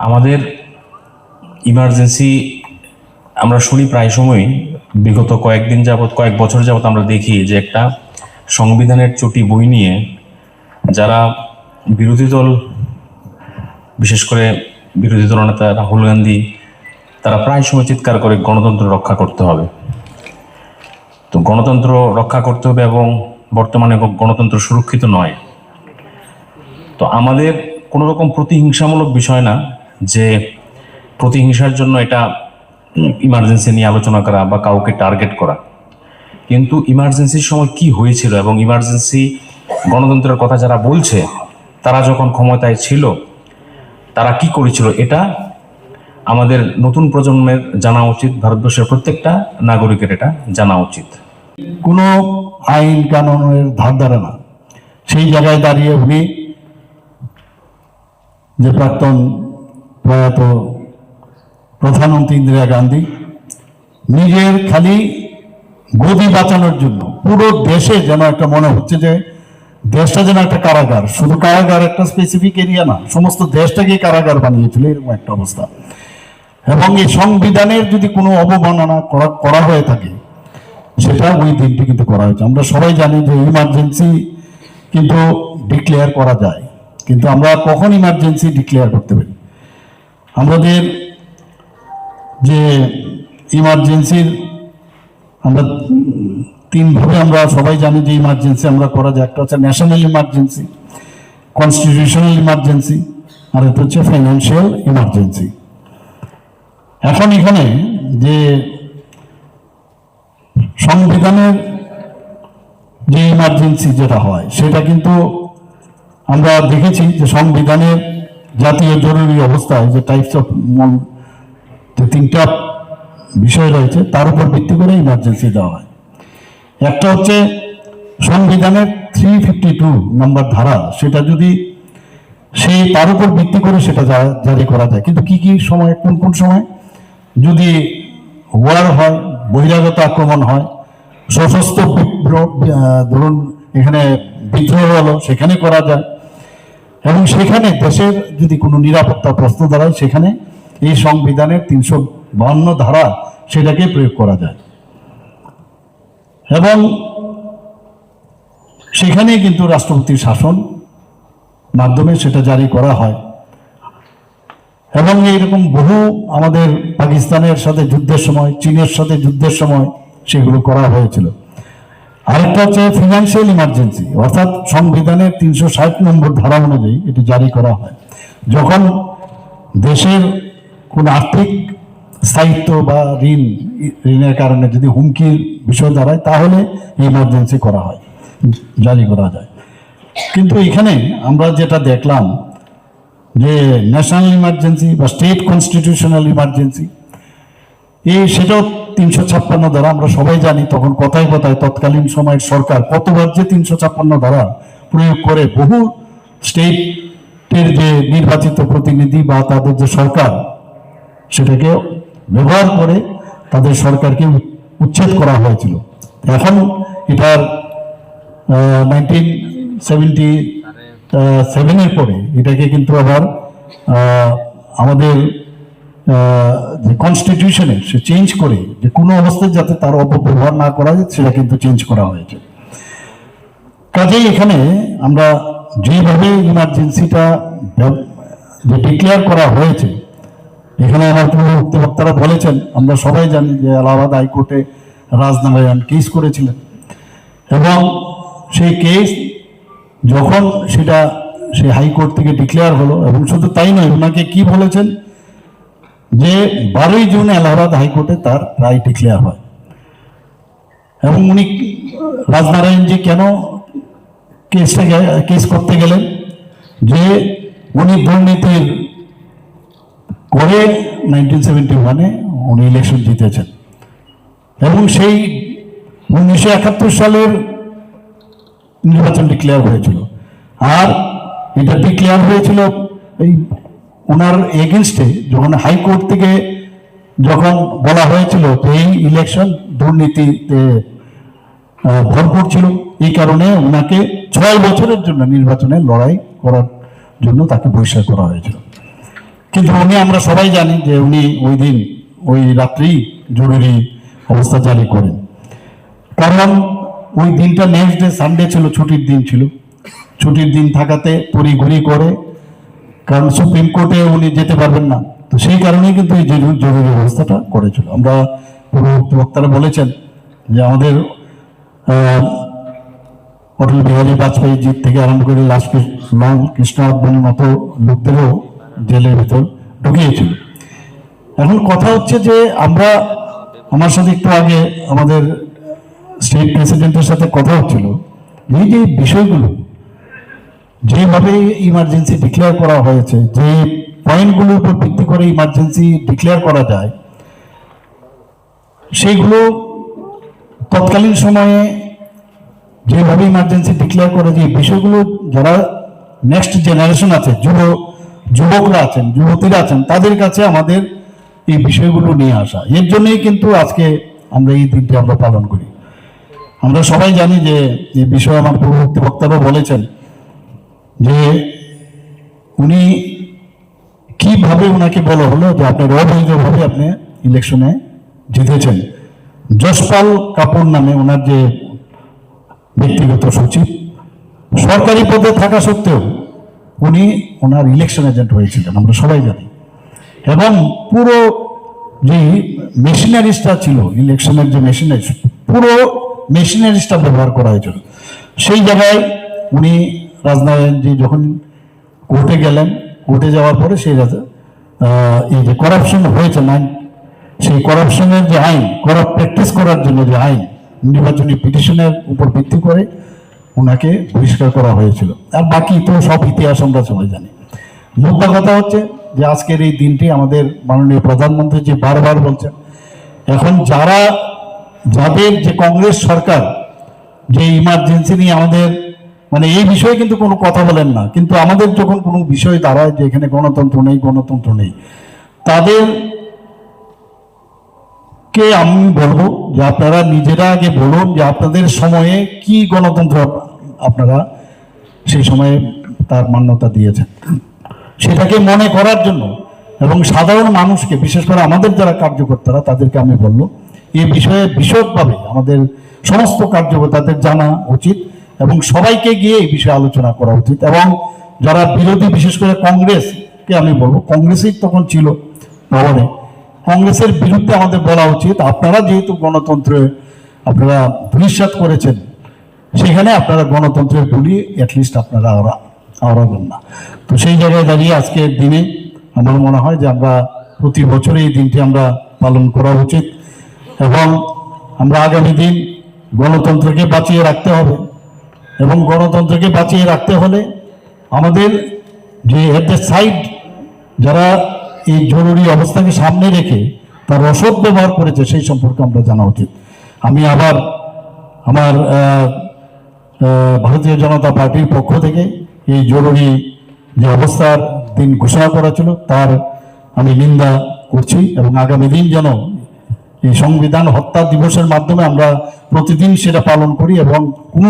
আমাদের ইমার্জেন্সি আমরা শুনি প্রায় সময়ই, বিগত কয়েক বছর যাবত আমরা দেখি যে একটা সংবিধানের চটি বই নিয়ে যারা বিরোধী দল, বিশেষ করে বিরোধী দলনেতা রাহুল গান্ধী, তারা প্রায় সময় চিৎকার করে গণতন্ত্র রক্ষা করতে হবে। তো গণতন্ত্র রক্ষা করতে হবে এবং বর্তমানে গণতন্ত্র সুরক্ষিত নয়। তো আমাদের কোনো রকম প্রতিহিংসামূলক বিষয় না যে প্রতিহিংসার জন্য এটা ইমার্জেন্সি নিয়ে আলোচনা করা বা কাউকে টার্গেট করা, কিন্তু ইমার্জেন্সির সময় কি হয়েছিল এবং ইমার্জেন্সি গণতন্ত্রের কথা যারা বলছে তারা যখন ক্ষমতায় ছিল তারা কি করেছিল, এটা আমাদের নতুন প্রজন্মের জানা উচিত। ভারতবর্ষের প্রত্যেকটা নাগরিকের এটা জানা উচিত। কোনো আইন কানুনের ধার ধারে না, সেই জায়গায় দাঁড়িয়ে উনি যে প্রাক্তন প্রয়াত প্রধানমন্ত্রী ইন্দিরা গান্ধী নিজের খালি গদি বাঁচানোর জন্য পুরো দেশে যেন একটা মনে হচ্ছে যে দেশটা যেন একটা কারাগার, শুধু কারাগার একটা স্পেসিফিক এরিয়া না, সমস্ত দেশটাকে কারাগার বানিয়েছিল, এরকম একটা অবস্থা। এবং এই সংবিধানের যদি কোনো অবমাননা করা হয়ে থাকে সেটা ওই দিনটি কিন্তু করা হয়েছে। আমরা সবাই জানি যে ইমার্জেন্সি কিন্তু ডিক্লেয়ার করা যায়, কিন্তু আমরা কখন ইমার্জেন্সি ডিক্লেয়ার করতে পারি? আমাদের যে ইমার্জেন্সির আমরা তিনভাবে আমরা সবাই জানি যে ইমার্জেন্সি আমরা করা যায়। একটা হচ্ছে ন্যাশনাল ইমার্জেন্সি, কনস্টিটিউশনাল ইমার্জেন্সি, আর একটা হচ্ছে ফাইন্যান্সিয়াল ইমার্জেন্সি। এখন এখানে যে সংবিধানের যে ইমার্জেন্সি যেটা হয় সেটা কিন্তু আমরা দেখেছি যে সংবিধানের জাতীয় জরুরি অবস্থায় যে টাইপস অফ যে তিনটা বিষয় রয়েছে তার উপর ভিত্তি করে ইমার্জেন্সি দেওয়া হয়। একটা হচ্ছে সংবিধানের 352 নম্বর ধারা, সেটা যদি তার উপর ভিত্তি করে সেটা জারি করা যায়। কিন্তু কি কি সময়, কোন কোন সময় যদি ওয়ার হয়, বহিরাগত আক্রমণ হয়, সশস্ত্র বিপ্লব, ধরুন এখানে বিদ্রোহ হলো, সেখানে করা যায়। এবং সেখানে দেশের যদি কোনো নিরাপত্তা প্রশ্ন দাঁড়ায় সেখানে এই সংবিধানের 352 ধারা সেটাকে প্রয়োগ করা যায় এবং সেখানে কিন্তু রাষ্ট্রপতির শাসন মাধ্যমে সেটা জারি করা হয়। এবং এইরকম বহু আমাদের পাকিস্তানের সাথে যুদ্ধের সময়, চীনের সাথে যুদ্ধের সময় সেগুলো করা হয়েছিল। আরেকটা হচ্ছে ফিনান্সিয়াল ইমার্জেন্সি, অর্থাৎ সংবিধানের 360 নম্বর ধারা অনুযায়ী এটি জারি করা হয় যখন দেশের কোন আর্থিক স্থায়িত্ব বা ঋণের কারণে যদি হুমকির বিষয় দাঁড়ায় তাহলে ইমার্জেন্সি করা হয়, জারি করা যায়। কিন্তু এখানে আমরা যেটা দেখলাম যে ন্যাশনাল ইমার্জেন্সি বা স্টেট কনস্টিটিউশনাল ইমার্জেন্সি, সেটাও 356 ধারা। আমরা সবাই জানি তখন কথায় কথায় তৎকালীন সময়ের সরকার কতবার যে 356 ধারা প্রয়োগ করে বহু স্টেটের যে নির্বাচিত প্রতিনিধি বা তাদের যে সরকার সেটাকে ব্যবহার করে তাদের সরকারকে উচ্ছেদ করা হয়েছিল। এখন এটার 1977 পরে এটাকে কিন্তু আবার আমাদের যে কনস্টিটিউশনে সে চেঞ্জ করে যে কোনো অবস্থায় যাতে তার অপব্যবহার না করা যায় সেটা কিন্তু চেঞ্জ করা হয়েছে। কাজেই এখানে আমরা যেভাবে ইমার্জেন্সিটা যে ডিক্লেয়ার করা হয়েছে, এখানে আমার মুক্তি বক্তারা বলেছেন, আমরা সবাই জানি যে এলাহাবাদ হাইকোর্টে রাজনারায়ণ কেস করেছিলেন এবং সেই কেস যখন সেটা সেই হাইকোর্ট থেকে ডিক্লেয়ার হলো, এবং শুধু তাই নয়, ওনাকে কি বলেছেন যে 12ই জুন এলাহাবাদ হাইকোর্টে তার রায় ডিক্লেয়ার হয়। এবং উনি রাজনারায়ণজি কেন কেস করতে গেলেন, যে উনি দুর্নীতির করে 1971-এ উনি ইলেকশন জিতেছেন এবং সেই 1971 সালের নির্বাচন ডিক্লেয়ার হয়েছিল। আর এটা ডিক্লেয়ার হয়েছিল এই ওনার এগেনস্টে, যখন হাইকোর্ট থেকে যখন বলা হয়েছিল যে এই ইলেকশন দুর্নীতিতে ভরপুর ছিল। এই কারণে ওনাকে 6 বছরের জন্য নির্বাচনে লড়াই করার জন্য তাকে বহিষ্কার করা হয়েছিল। কিন্তু আমরা সবাই জানি যে উনি ওই দিন ওই রাত্রেই জরুরি অবস্থা জারি করেন, কারণ ওই দিনটা নেক্সট ডে সানডে ছিল, ছুটির দিন ছিল। ছুটির দিন থাকাতে তড়িঘড়ি করে, কারণ সুপ্রিম কোর্টে উনি যেতে পারবেন না, তো সেই কারণেই কিন্তু এই জরুরি অবস্থাটা করেছিল। আমরা পূর্ববর্তী বক্তারা বলেছেন যে আমাদের অটল বিহারী বাজপেয়ী জি থেকে আরম্ভ করে লাল কৃষ্ণ আদবানির মতো লোকদেরও জেলের ভিতর ঢুকিয়েছিল। এখন কথা হচ্ছে যে আমার সাথে একটু আগে আমাদের স্টেট প্রেসিডেন্টের সাথে কথা হচ্ছিল, এই যে বিষয়গুলো যেভাবে ইমার্জেন্সি ডিক্লেয়ার করা হয়েছে, যে পয়েন্টগুলোর উপর ভিত্তি করে ইমার্জেন্সি ডিক্লেয়ার করা যায়, সেইগুলো তৎকালীন সময়ে যেভাবে ইমার্জেন্সি ডিক্লেয়ার করে, যে বিষয়গুলো যারা নেক্সট জেনারেশন আছে, যুবকরা আছেন, যুবতীরা আছেন, তাদের কাছে আমাদের এই বিষয়গুলো নিয়ে আসা। এর জন্যই কিন্তু আজকে আমরা এই দিনটি আমরা পালন করি। আমরা সবাই জানি যে এই বিষয়ে আমার পূর্ববর্তী বক্তারা বলেছেন যে উনি কিভাবে ওনাকে বলা হলো যে আপনার অবৈধভাবে আপনি ইলেকশনে জিতেছেন। যশপাল কাপুর নামে ওনার যে ব্যক্তিগত সচিব, সরকারি পদে থাকা সত্ত্বেও উনি ওনার ইলেকশন এজেন্ট হয়েছিলেন, আমরা সবাই জানি। এবং পুরো যে মেশিনারিসটা ছিল, ইলেকশনের যে মেশিনারি, পুরো মেশিনারিসটা ব্যবহার করা হয়েছিল। সেই জায়গায় উনি রাজনারায়ণজি যখন কোর্টে গেলেন, কোর্টে যাওয়ার পরে সেই এই যে করাপশন হয়েছে সেই করাপশনের যে আইন, করাপ প্র্যাকটিস করার জন্য যে আইন, নির্বাচনী পিটিশনের উপর ভিত্তি করে ওনাকে বহিষ্কার করা হয়েছিল। আর বাকি তো সব ইতিহাস আমরা সবাই জানি। মোদ্দা কথা হচ্ছে যে আজকের এই দিনটি আমাদের মাননীয় প্রধানমন্ত্রী যে বারবার বলছেন, এখন যাদের যে কংগ্রেস সরকার যে ইমার্জেন্সি নিয়ে আমাদের এই বিষয়ে কিন্তু কোনো কথা বলেন না, কিন্তু আমাদের যখন কোনো বিষয় দাঁড়ায় যে এখানে গণতন্ত্র নেই, তাদেরকে আমি বলবো যে আপনারা নিজেরা আগে বলুন যে আপনাদের সময়ে কি গণতন্ত্র আপনারা সেই সময়ে তার মান্যতা দিয়েছেন, সেটাকে মনে করার জন্য। এবং সাধারণ মানুষকে, বিশেষ করে আমাদের যারা কার্যকর্তারা, তাদেরকে আমি বলবো এই বিষয়ে বিশদভাবে আমাদের সমস্ত কার্যকর্তাদের জানা উচিত এবং সবাইকে গিয়ে এই বিষয়ে আলোচনা করা উচিত। এবং যারা বিরোধী, বিশেষ করে কংগ্রেসকে আমি বলবো, কংগ্রেসই তখন ছিল পাওয়ারে, কংগ্রেসের বিরুদ্ধে আমাদের বলা উচিত, আপনারা যেহেতু গণতন্ত্রে আপনারা ধূলিসাৎ করেছেন, সেখানে আপনারা গণতন্ত্রের বলি অ্যাটলিস্ট আপনারা আওড়াবেন না। তো সেই জায়গায় দাঁড়িয়ে আজকের দিনে আমার মনে হয় যে আমরা প্রতি বছর এই দিনটি আমরা পালন করা উচিত এবং আমরা আগামী দিন গণতন্ত্রকে বাঁচিয়ে রাখতে হবে। এবং গণতন্ত্রকে বাঁচিয়ে রাখতে হলে আমাদের যে এট দ্য সাইড যারা এই জরুরি অবস্থাকে সামনে রেখে তার অসৎ ব্যবহার করেছে, সেই সম্পর্কে আমরা জানা উচিত। আমি আবার আমার ভারতীয় জনতা পার্টির পক্ষ থেকে এই জরুরি যে অবস্থার দিন ঘোষণা করা ছিল তার আমি নিন্দা করছি এবং আগামী দিন যেন এই সংবিধান হত্যা দিবসের মাধ্যমে আমরা প্রতিদিন সেটা পালন করি এবং কোনো